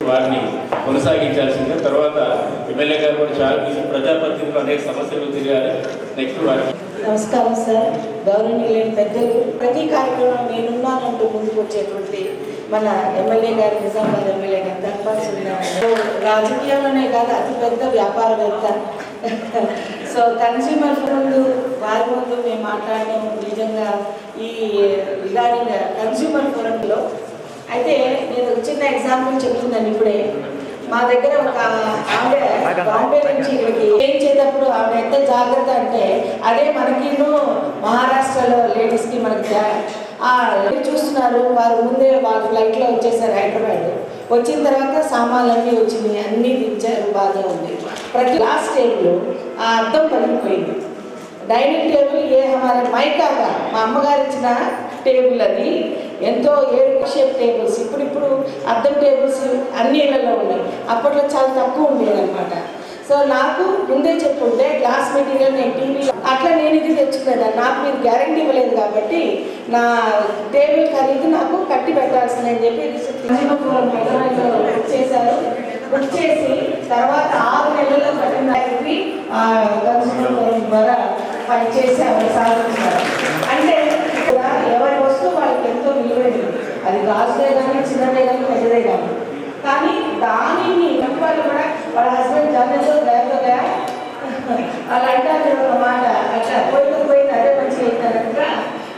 వారిని కొనసాగించాల్సిందే. తర్వాత ఎమ్మెల్యే గారు కూడా చాలా ప్రజాప్రతినిధులు అనేక సమస్యలు తిరిగారు. నెక్స్ట్ వారికి నమస్కారం సార్, గౌరవనీయులైన పెద్దలు. ప్రతి కార్యక్రమం నేనున్నానంటూ ముందుకు వచ్చేటువంటి మన ఎమ్మెల్యే గారు, నిజామాబాద్ ఎమ్మెల్యే గారు ధర్మాసులు రాజకీయాల్లోనే కాదు అతిపెద్ద వ్యాపారవేత్త. సో కన్స్యూమర్ ముందు వారి ముందు మేము మాట్లాడడం నిజంగా ఈ రిగార్డింగ్ కన్స్యూమర్ ఫోరంలో అయితే నేను చిన్న ఎగ్జాంపుల్ చెప్తున్నాను. ఇప్పుడే మా దగ్గర ఒక ఆవిడ బాంబే నుంచి ఇక్కడికి చేయించేటప్పుడు ఆవిడ ఎంత జాగ్రత్త అంటే అదే మనకిను మహారాష్ట్రలో లేడీస్కి మనకి చూస్తున్నారు. వారు ముందే వాళ్ళ ఫ్లైట్లో వచ్చేసారు హైదరాబాద్. వచ్చిన తర్వాత సామాన్లన్నీ వచ్చినాయి, అన్నీ దించారు, బాగా ఉంది. ప్రతి లాస్ట్ టేబుల్ ఆ అద్దం పలిగిపోయింది. డైనింగ్ టేబుల్ ఏ హమారే మైకాగా మా అమ్మగారు ఇచ్చిన టేబుల్ అది ఎంతో ఏడు షేప్ టేబుల్స్. ఇప్పుడు అద్దం టేబుల్స్ అన్ని ఇళ్లలో ఉన్నాయి. అప్పట్లో చాలా తక్కువ ఉండేది అనమాట. సో నాకు ముందే చెప్పుంటే గ్లాస్ మెటీరియల్ నేను టీవీ అట్లా నేను ఇది తెచ్చుకునేదాన్ని. నాకు మీరు గ్యారంటీ ఇవ్వలేదు కాబట్టి నా టేబుల్ ఖరీదు నాకు కట్టి పెట్టాల్సిందని చెప్పి బుక్ చేశారు. బుక్ చేసి తర్వాత 6 నెలల్లో కట్టిన దానికి ద్వారా పని చేసి అవి సాధించారు. అంటే ఎవరి వస్తువు వాళ్ళకి ఎంతో విలువైనది. అది గాజులే కానీ, చిన్నదే కానీ, పెద్దదే కానీ. కానీ దానిని వాళ్ళు కూడా వాళ్ళ హస్బెండ్ జర్నల్లో లేకపోతే వాళ్ళు అంటారు ఒక మాట, అట్లా పోయిపోయింది అదే మంచిగా అవుతారంట.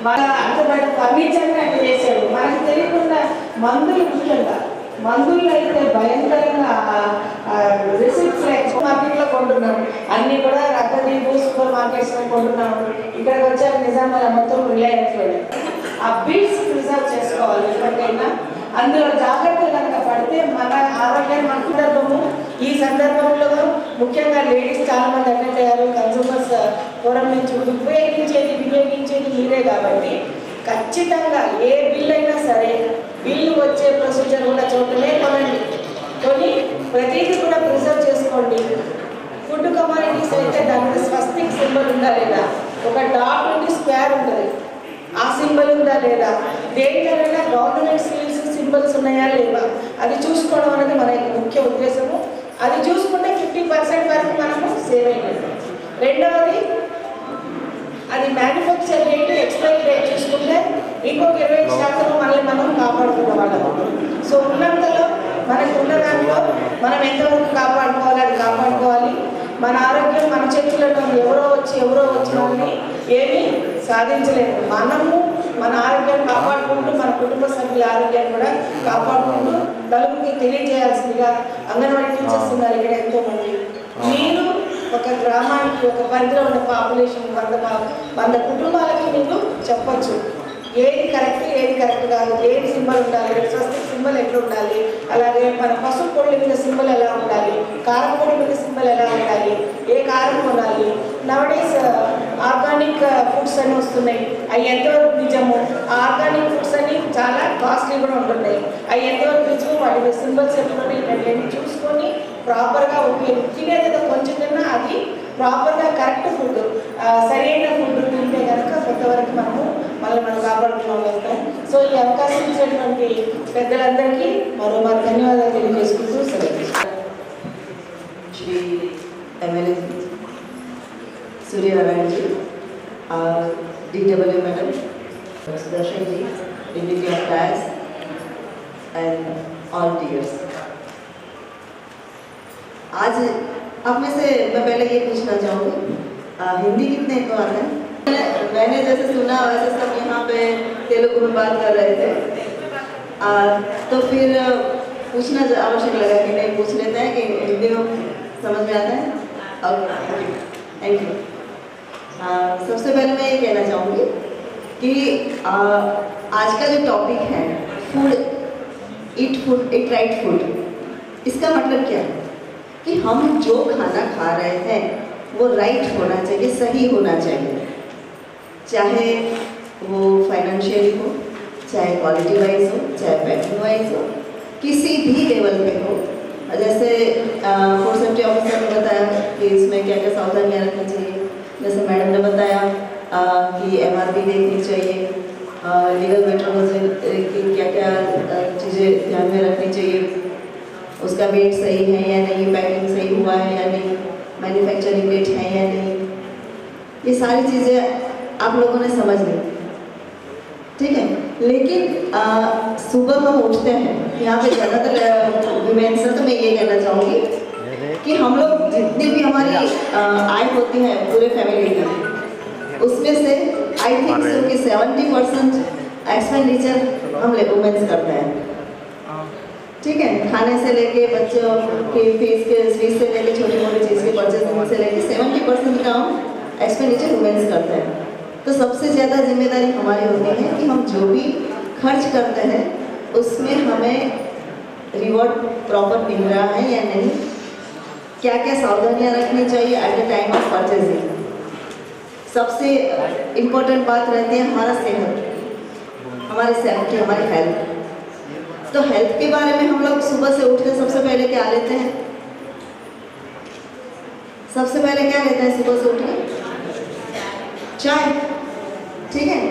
మన అంత ఫర్నిచర్ని అట్లా చేశాడు. మనకు తెలియకుండా మందులు, ముఖ్యంగా మందులు అయితే భయంకరంగా రిసిప్ట్స్ మార్కెట్లో కొంటున్నాం. అన్నీ కూడా రద్దీపు సూపర్ మార్కెట్స్లో కొంటున్నాం. ఇక్కడికి వచ్చాక నిజామాబాద్ మొత్తం రిలయన్స్ ఆ బిల్స్ ప్రిజర్వ్ చేసుకోవాలి. ఎప్పటికైనా అందులో జాగ్రత్తలు కనుక పడితే మన ఆరోగ్యాన్ని మన సందర్భము. ఈ సందర్భంలో ముఖ్యంగా లేడీస్ చాలామంది అటెండ్ అయ్యారు. కన్సూమర్స్ ఫోరం నుంచి వినియోగించేది మీరే కాబట్టి ఖచ్చితంగా ఏ బిల్ అయినా సరే బిల్లు వచ్చే ప్రొసీజర్ ఉన్న చోటనే కొనండి. కొని ప్రతిదీ కూడా ప్రిజర్వ్ చేసుకోండి. ఫుడ్ కమాడిటీస్ అయితే దానికి స్వస్తిక్ సింబల్ ఉందా లేదా, ఒక డాట్ నుండి స్క్వేర్ ఉంటుంది, ఆ సింబల్ ఉందా లేదా, దేనికైనా గవర్నమెంట్ సీల్స్ సింబల్స్ ఉన్నాయా లేవా అది చూసుకోవడం అనేది మన ముఖ్య ఉద్దేశము. అది చూసుకుంటే 50% వరకు మనము సేవ్ అయినట్టు. రెండవది అది మ్యానుఫ్యాక్చర్ డేట్, ఎక్స్పైరీ డేట్ చూసుకుంటే ఇంకొక 20% మనల్ని మనం కాపాడుకున్న వాళ్ళము. సో ఉన్నంతలో మనకు ఉన్న దాంట్లో మనం ఎంతవరకు కాపాడుకోవాలి అది కాపాడుకోవాలి. మన ఆరోగ్యం మన చేతుల్లో ఎవరో వచ్చినని ఏమీ సాధించలేము. మనము మన ఆరోగ్యాన్ని కాపాడుకుంటూ మన కుటుంబ సభ్యుల ఆరోగ్యాన్ని కూడా కాపాడుకుంటూ నలుగురికి తెలియజేయాల్సిందిగా అంగన్వాడీ టీచర్స్ ఉన్నారు ఇక్కడ ఎంతోమంది. మీరు ఒక గ్రామానికి ఒక పరిధిలో ఉన్న పాపులేషన్ 100 కుటుంబాలకి మీకు చెప్పచ్చు ఏది కరెక్ట్ కాదు, ఏది సింబల్ ఉండాలి, స్వస్తిక్ సింబల్ ఎట్లా ఉండాలి, అలాగే మన పసుపు పొడి మీద సింబల్ ఎలా ఉండాలి, కారం పొడి మీద సింబల్ ఎలా ఉండాలి, ఏ కారం కొనాలి. నవడేస్ ఆర్గానిక్ ఫుడ్స్ అని వస్తున్నాయి, అవి ఎంతవరకు నిజము. ఆర్గానిక్ ఫుడ్స్ అని చాలా కాస్ట్లీ కూడా ఉంటున్నాయి, అవి ఎంతవరకు నిజము, వాటి సింబల్స్ ఎట్లున్నాయి ఇవన్నీ చూసుకొని ప్రాపర్గా తినేది కొంచెం తిన్నా అది ప్రాపర్గా కరెక్ట్ ఫుడ్, సరైన ఫుడ్ తింటే కనుక కొంతవరకు మనం కాపాడుకున్నాం వెళ్తాం. సో ఈ అవకాశం ఇచ్చినటువంటి పెద్దలందరికీ మరో ధన్యవాదాలు తెలియజేసుకుంటూ Shri MLA Suryanarayan ji, DW madam Sudarshan ji, deputy of dais and all tears. आज आप में से मैं पहले ये पूछना चाहूँगी, हिंदी कितने को आता है? मैंने जैसे सुना वैसे सब यहाँ पे तेलुगु में बात कर रहे थे, तो फिर पूछना आवश्यक लगा कि नहीं पूछ लेते हैं कि हिंदी में समझ में आता है। Okay, thank you. सबसे पहले मैं ये कहना चाहूँगी कि आज का जो टॉपिक है फूड, ईट राइट फूड, इसका मतलब क्या है कि हम जो खाना खा रहे हैं वो राइट होना चाहिए, सही होना चाहिए, चाहे वो फाइनेंशियली हो, चाहे क्वालिटी वाइज हो, चाहे पैकिंग वाइज हो, किसी भी लेवल पे हो। जैसे फूड सेफ्टी ऑफिसर ने बताया कि इसमें क्या क्या सावधानियाँ रखनी चाहिए, जैसे मैडम ने बताया कि MRP देखनी चाहिए, लीगल मेट्रोलॉजी की क्या क्या चीज़ें ध्यान में रखनी चाहिए, उसका वेट सही है या नहीं, पैकिंग सही हुआ है या नहीं, मैन्युफैक्चरिंग डेट है या नहीं, ये सारी चीज़ें आप लोगों ने समझ ली, ठीक है। लेकिन सुबह हम उठते हैं, यहाँ पे ज़्यादातर विमेन से तो मैं ये कहना चाहूँगी कि हम लोग जितनी भी हमारी आय होती है पूरे फैमिली की, उसमें से आई थिंक सो कि 70% एक्सपेंडिचर हम वुमेन्स करते हैं, ठीक है। खाने से लेके बच्चों की फीस से लेके छोटी मोटी चीज़ के परचेजिंग से लेके 70% का हम एक्सपेंडिचर वुमेन्स करते हैं। तो सबसे ज़्यादा जिम्मेदारी हमारी होती है कि हम जो भी खर्च करते हैं उसमें हमें रिवॉर्ड प्रॉपर मिल रहा है या नहीं, क्या क्या सावधानियाँ रखनी चाहिए at the time of purchasing. सबसे इम्पोर्टेंट बात रहती है हमारा सेहत, हमारी सेफ्टी, हमारी हेल्थ। तो हेल्थ के बारे में हम लोग सुबह से उठ के सबसे पहले क्या लेते हैं? सबसे पहले क्या लेते हैं सुबह से उठ के? चाय, ठीक है।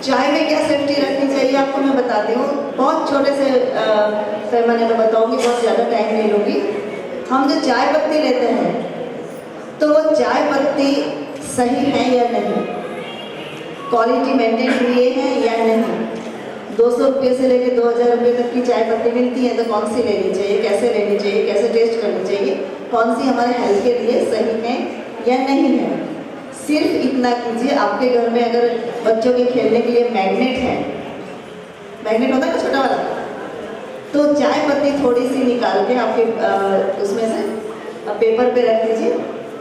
चाय में क्या सेफ्टी रखनी चाहिए आपको मैं बताती हूँ, बहुत छोटे से पैमाने में बताऊँगी, बहुत ज़्यादा टाइम नहीं लूँगी। हम जो चाय पत्ती लेते हैं तो वो चाय पत्ती सही है या नहीं, क्वालिटी मेंटेन हुई है या नहीं। 200 रुपये से लेकर 2000 रुपये तक की चाय पत्ती मिलती है, तो कौन सी लेनी चाहिए, कैसे लेनी चाहिए, कैसे टेस्ट करनी चाहिए, कौन सी हमारे हेल्थ के लिए सही है या नहीं है। सिर्फ इतना कीजिए, आपके घर में अगर बच्चों के खेलने के लिए मैग्नेट है, मैग्नेट होता है ना छोटा वाला, तो चाय पत्ती थोड़ी सी निकाल के आपके उसमें से पेपर पे रख दीजिए,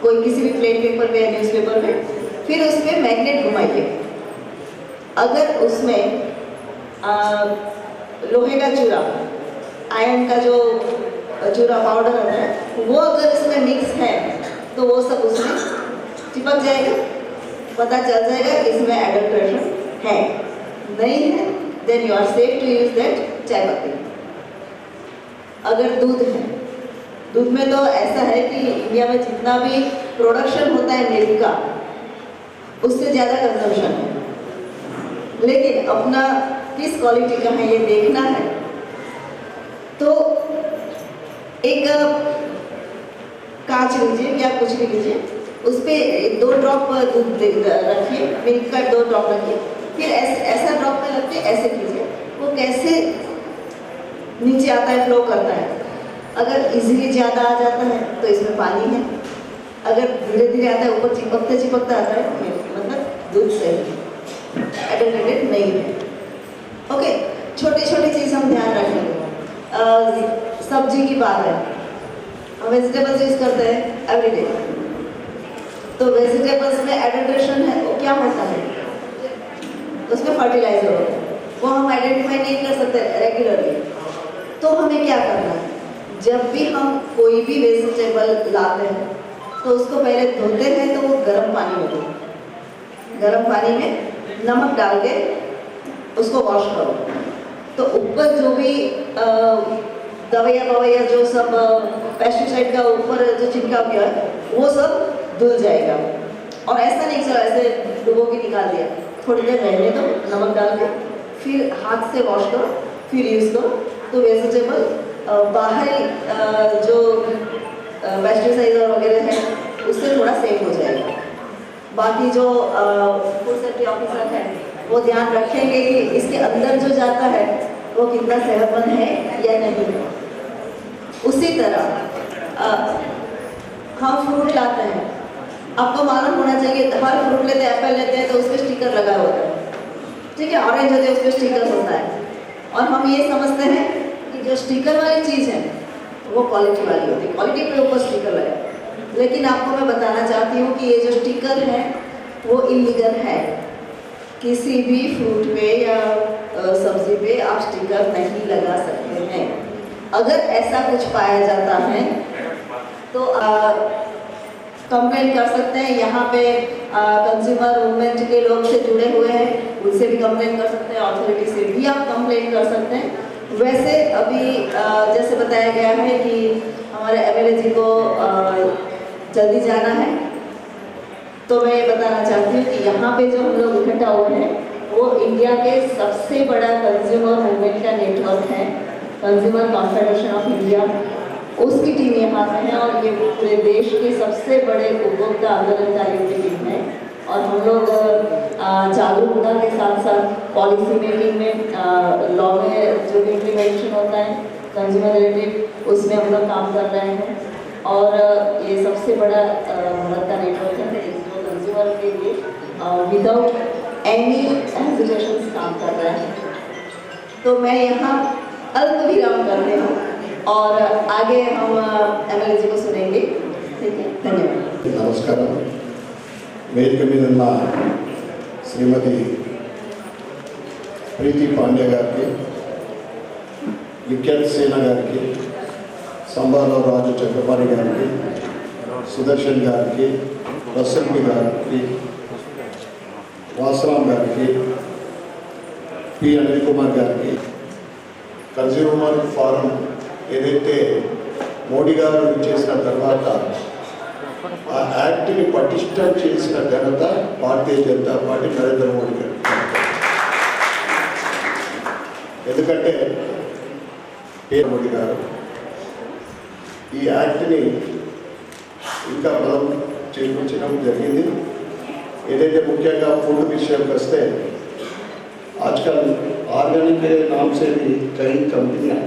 कोई किसी भी प्लेन पेपर पे या न्यूज़पेपर पे, फिर उसमें मैग्नेट घुमाइए। अगर उसमें लोहे का चूरा, आयरन का जो चूरा पाउडर होता है, वो अगर इसमें मिक्स है तो वो सब उसमें चिपक जाएगा, पता चल जाएगा कि इसमें एडल्ट्रेशन है। नहीं है then you are safe to use that chai patti. अगर दूध है, दूध में तो ऐसा है कि इंडिया में जितना भी प्रोडक्शन होता है मिल्क का, उससे ज़्यादा कंजम्पशन है, लेकिन अपना किस क्वालिटी का है ये देखना है। तो एक कांच लीजिए या कुछ भी लीजिए, उस पर 2 ड्रॉप दूध रखिए, मिल्क का 2 ड्रॉप रखिए, फिर ऐसा ड्रॉप में रखिए, ऐसे कीजिए, वो कैसे नीचे आता है, फ्लो करता है। अगर इजीली ज़्यादा आ जाता है तो इसमें पानी है, अगर धीरे धीरे आता है ऊपर चिपकते चिपकते आता है मतलब दूध सही एडल्ट्रेटेड नहीं है। ओके, छोटी छोटी चीज़ हम ध्यान रखेंगे। सब्जी की बात है, हम वेजिटेबल्स यूज़ करते हैं एवरीडे, तो वेजिटेबल्स में एडल्ट्रेशन है, वो क्या होता है? उसमें फर्टिलाइजर होता है, वो हम आइडेंटिफाई नहीं कर सकते रेगुलरली। तो हमें क्या करना है, जब भी हम कोई भी वेजिटेबल लाते हैं तो उसको पहले धोते हैं, तो वो गर्म पानी में धो, गर्म पानी में नमक डाल के उसको वॉश करो, तो ऊपर जो भी दवाइयाँ जो सब पेस्टिसाइड का ऊपर जो छिड़काव किया है वो सब धुल जाएगा। और ऐसा नहीं चलो ऐसे डुबो के निकाल दिया, थोड़ी देर रहने दो नमक डाल के, फिर हाथ से वॉश करो, फिर यूज़ करो, तो वेजिटेबल बाहरी जो पेस्टिसाइड वगैरह है उससे थोड़ा सेफ हो जाएगा। बाकी जो फूड सेफ्टी ऑफिसर है वो ध्यान रखेंगे कि इसके अंदर जो जाता है वो कितना सेहतमंद है या नहीं। उसी तरह हम फ्रूट लाते हैं, आपको मालूम होना चाहिए, हर फ्रूट लेते हैं, एप्पल लेते हैं तो उस पर स्टिकर लगा होता है, ठीक है, ऑरेंज होते हैं उस पर स्टिकर होता है, और हम ये समझते हैं कि जो स्टिकर वाली चीज़ है वो क्वालिटी वाली होती है, क्वालिटी पे ऊपर स्टिकर लगा। लेकिन आपको मैं बताना चाहती हूँ कि ये जो स्टिकर है वो इलीगल है। किसी भी फ्रूट पे या सब्जी पे आप स्टिकर नहीं लगा सकते हैं। अगर ऐसा कुछ पाया जाता है तो कंप्लेंट कर सकते हैं। यहाँ पे कंज्यूमर मूवमेंट के लोग से जुड़े हुए हैं, उनसे भी कंप्लेंट कर सकते हैं, अथॉरिटी से भी आप कंप्लेंट कर सकते हैं। वैसे अभी जैसे बताया गया है कि हमारे एमएलए जी को जल्दी जाना है, तो मैं ये बताना चाहती हूँ कि यहाँ पे जो हम लोग इकट्ठा हुए हैं वो इंडिया के सबसे बड़ा कंज्यूमर मूवमेंट का नेटवर्क है, कंज्यूमर कॉन्फेडरेशन ऑफ इंडिया। उसकी टीम यहाँ पे है और ये पूरे देश के सबसे बड़े उपभोक्ता आंदोलनकारियों की टीम है। और हम लोग जागरूकता के साथ साथ पॉलिसी मेकिंग में, लॉ में जो भी इम्प्लीमेंटेशन होता है कंज्यूमर रिलेटेड, उसमें हम लोग काम कर रहे हैं। और ये सबसे बड़ा भारत का नेटवर्क है जो कंज्यूमर के लिए विदाउट एनी हेजिटेशन काम कर रहा है। तो मैं यहाँ अल्प विराम करते हूँ और आगे हम MLA जी को सुनेंगे। ठीक है, धन्यवाद। నమస్కారం. వేదిక మీద ఉన్న శ్రీమతి ప్రీతి పాండ్య గారికి, విఖ్యాత్ సేన గారికి, సంబారావు రాజు చక్రపాణి గారికి, సుదర్శన్ గారికి, రసల్మి గారికి, వాసరాం గారికి, పి అనిల్ కుమార్ గారికి, కన్జ్యూమర్ ఫారం ఏదైతే మోడీ గారు చేసిన తర్వాత ఆ యాక్ట్ని పటిష్టం చేసిన ఘనత భారతీయ జనతా పార్టీ, నరేంద్ర మోడీ గారు. ఎందుకంటే మోడీ గారు ఈ యాక్ట్ని ఇంకా బలం చేకూర్చడం జరిగింది. ఏదైతే ముఖ్యంగా फूड విషయానికి వస్తే आजकल ऑर्गेनिक के नाम से भी कई कंपनियां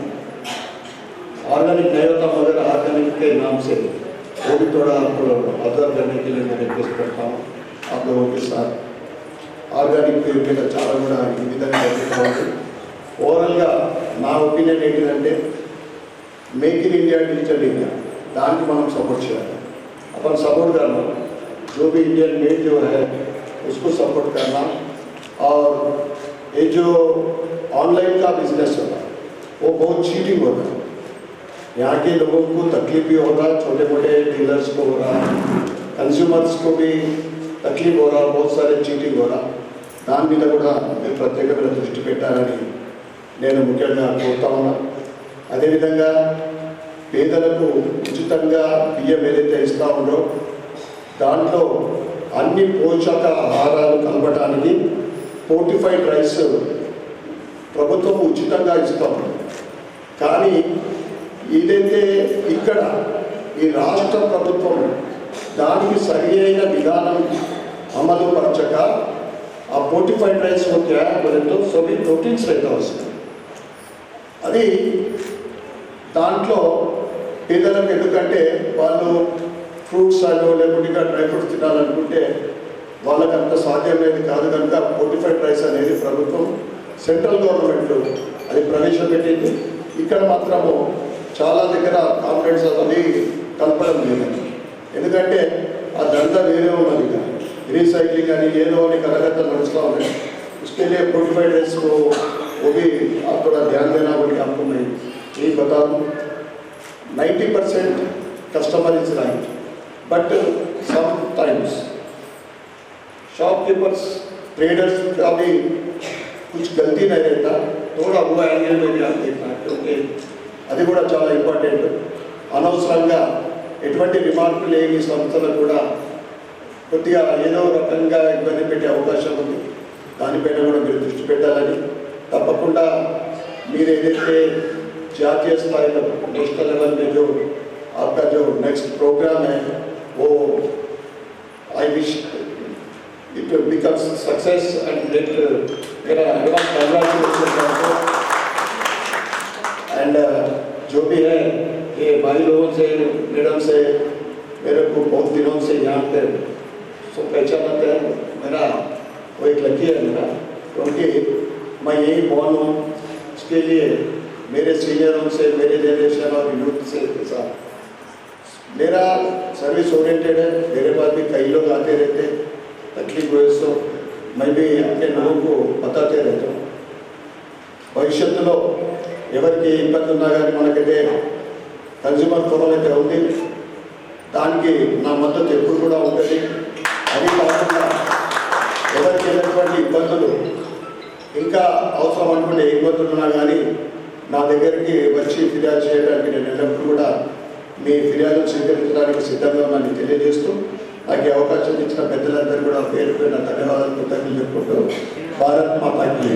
ऑर्गेनिक नहीं होता मगर ऑर्गेनिक के नाम से वो भी थोड़ा आपको अवगत करने के लिए मैं रिक्वेस्ट करता हूँ आप लोगों के साथ. ऑर्गेनिक మీద చాలా కూడా ఈ విధంగా జరుగుతుంది. ఓవరాల్గా నా ఒపీనియన్ ఏంటంటే make in India digital India దానికి మనం सपोर्ट చేయాలి. अपन सपोर्ट करना जो भी इंडियन मेड जो है उसको सपोर्ट करना. और ये जो ऑनलाइन का बिजनेस होगा वो बहुत चीटिंग होगा. यहाँ के लोगों को तकलीफ भी हो रहा, छोटे मोटे डीलर्स को हो रहा, कंज्यूमर्स को भी तकलीफ हो रहा, बहुत सारे चीटिंग हो रहा. దాని మీద కూడా మీరు ప్రత్యేకమైన దృష్టి పెట్టాలని నేను ముఖ్యంగా కోరుతా ఉన్నా. అదేవిధంగా పేదలకు ఉచితంగా బియ్యం ఏదైతే ఇస్తూ ఉందో దాంట్లో అన్ని పోషకాహారాలు కలపడానికి ఫోర్టిఫైడ్ రైస్ ప్రభుత్వం ఉచితంగా ఇస్తాం. కానీ ఏదైతే ఇక్కడ ఈ రాష్ట్ర ప్రభుత్వం దానికి సరి అయిన విధానం అమలు పరచక ఆ ఫోర్టిఫైడ్ రైస్ क्या बोले तो सभी प्रोटीन्स रहता उसमें. అది దాంట్లో పేదలకు ఎందుకంటే వాళ్ళు ఫ్రూట్స్ అలో లేకుంటే ఇంకా డ్రై ఫ్రూట్స్ తినాలనుకుంటే వాళ్ళకి అంత సాధ్యమేది కాదు కనుక ఫోర్టిఫైడ్ రైస్ అనేది ప్రభుత్వం సెంట్రల్ గవర్నమెంట్ అది ప్రవేశపెట్టింది. ఇక్కడ మాత్రము చాలా దగ్గర కాంప్లైంట్స్ అది కలపడం లేదు. ఎందుకంటే ఆ దంతా వేరే ఉన్నది, రీసైక్లింగ్ అని ఏదో అని కలకత్తా నడుస్తూ ఉన్నాయి. उसके लिए फोर्टिफाइड राइस को वो भी आप थोड़ा ध्यान देना बोल के आपको मैं यही बता दूँ. 90% customer is right but sometimes shopkeepers traders का भी कुछ गलती नहीं रहता. थोड़ा वो एंगल में भी आप देखना क्योंकि అది కూడా చాలా ఇంపార్టెంట్. అనవసరంగా ఎటువంటి రిమార్కులు ఏమి సంస్థలు కూడా కొద్దిగా ఏదో రకంగా ఇబ్బంది పెట్టే అవకాశం ఉంది. దానిపైన కూడా మీరు దృష్టి పెట్టాలని. తప్పకుండా మీరు ఏదైతే జాతీయ స్థాయిలో నేషనల్ లెవెల్ में जो आपका जो नेक्स्ट प्रोग्राम है वो I wish it becomes success and let मेरा एडवांस कांग्रेचुलेशन. एंड जो भी है ये भाई लोगों से मैडम से मेरे को बहुत दिनों से यहाँ पे सो पहचानते हैं. मेरा वो एक लकी है मेरा क्योंकि मैं यही बॉर्न हूँ. उसके लिए मेरे सीनियरों से मेरे जनरेशन और यूथ से के साथ मेरा सर्विस ओरिएंटेड है. मेरे पास भी कई लोग आते रहते, तकलीफ हुए तो मैं भी अपने लोगों को बताते रहता हूँ. భవిష్యత్తులో ఎవరికి ఇబ్బంది ఉన్నా కానీ మనకైతే కన్జ్యూమర్ ఫోరం అయితే ఉంది, దానికి నా మద్దతు ఎప్పుడు కూడా ఉంటుంది. అది కాకుండా ఎవరికి ఎటువంటి ఇబ్బందులు ఇంకా అవసరం అనుకుంటే ఏ ఇబ్బందులు ఉన్నా కానీ నా దగ్గరికి వచ్చి ఫిర్యాదు చేయడానికి నేను ఎల్లప్పుడూ కూడా మీ ఫిర్యాదు స్వీకరించడానికి సిద్ధంగా ఉన్నానని తెలియజేస్తూ నాకు ఈ అవకాశం ఇచ్చిన పెద్దలందరూ కూడా పేరు పేరున ధన్యవాదాలు కృతజ్ఞతలు చెప్పుకుంటూ భారత్ మాతాకి